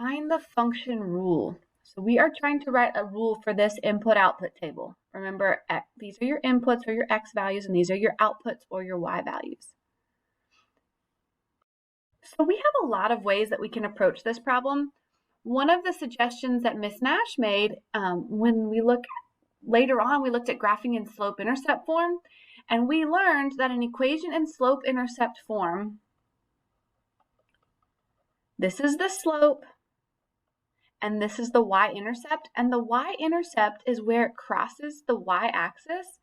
Find the function rule. So we are trying to write a rule for this input-output table. Remember, these are your inputs or your x values, and these are your outputs or your y values. So we have a lot of ways that we can approach this problem. One of the suggestions that Miss Nash made when we look later on, we looked at graphing in slope-intercept form, and we learned that an equation in slope-intercept form, this is the slope, and this is the y-intercept, and the y-intercept is where it crosses the y-axis,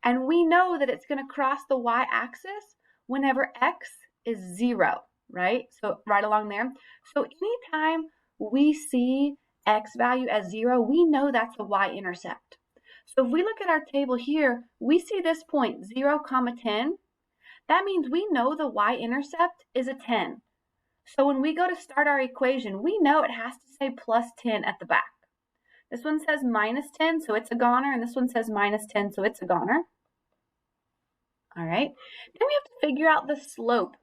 and we know that it's going to cross the y-axis whenever x is 0, right? So right along there. So anytime we see x value as 0, we know that's a y-intercept. So if we look at our table here, we see this point 0, 10. That means we know the y-intercept is a 10. So when we go to start our equation, we know it has to say plus 10 at the back. This one says minus 10, so it's a goner, and this one says minus 10, so it's a goner. All right, then we have to figure out the slope.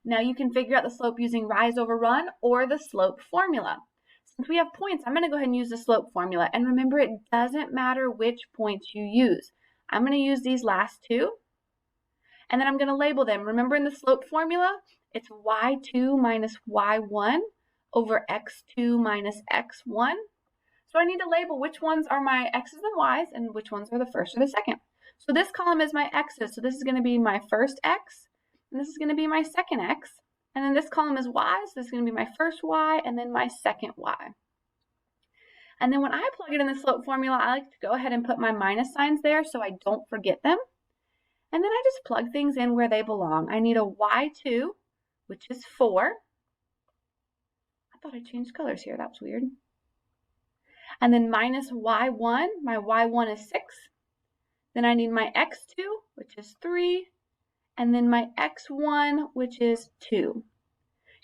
Now you can figure out the slope using rise over run or the slope formula. Since we have points, I'm going to go ahead and use the slope formula. And remember, it doesn't matter which points you use. I'm going to use these last two, and then I'm going to label them. Remember, in the slope formula, it's y2 minus y1 over x2 minus x1. So I need to label which ones are my x's and y's and which ones are the first or the second. So this column is my x's. So this is going to be my first x, and this is going to be my second x. And then this column is y, so this is going to be my first y and then my second y. And then when I plug it in the slope formula, I like to go ahead and put my minus signs there so I don't forget them. And then I just plug things in where they belong. I need a y2, which is 4. I thought I changed colors here. That was weird. And then minus y1. My y1 is 6. Then I need my x2, which is 3. And then my x1, which is 2.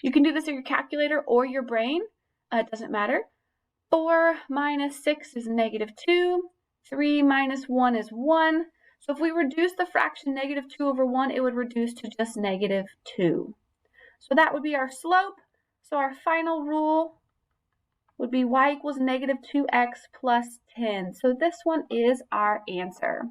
You can do this in your calculator or your brain. It doesn't matter. 4 minus 6 is negative 2. 3 minus 1 is 1. So if we reduce the fraction negative 2 over 1, it would reduce to just negative 2. So that would be our slope. So our final rule would be y equals negative 2x plus 10. So this one is our answer.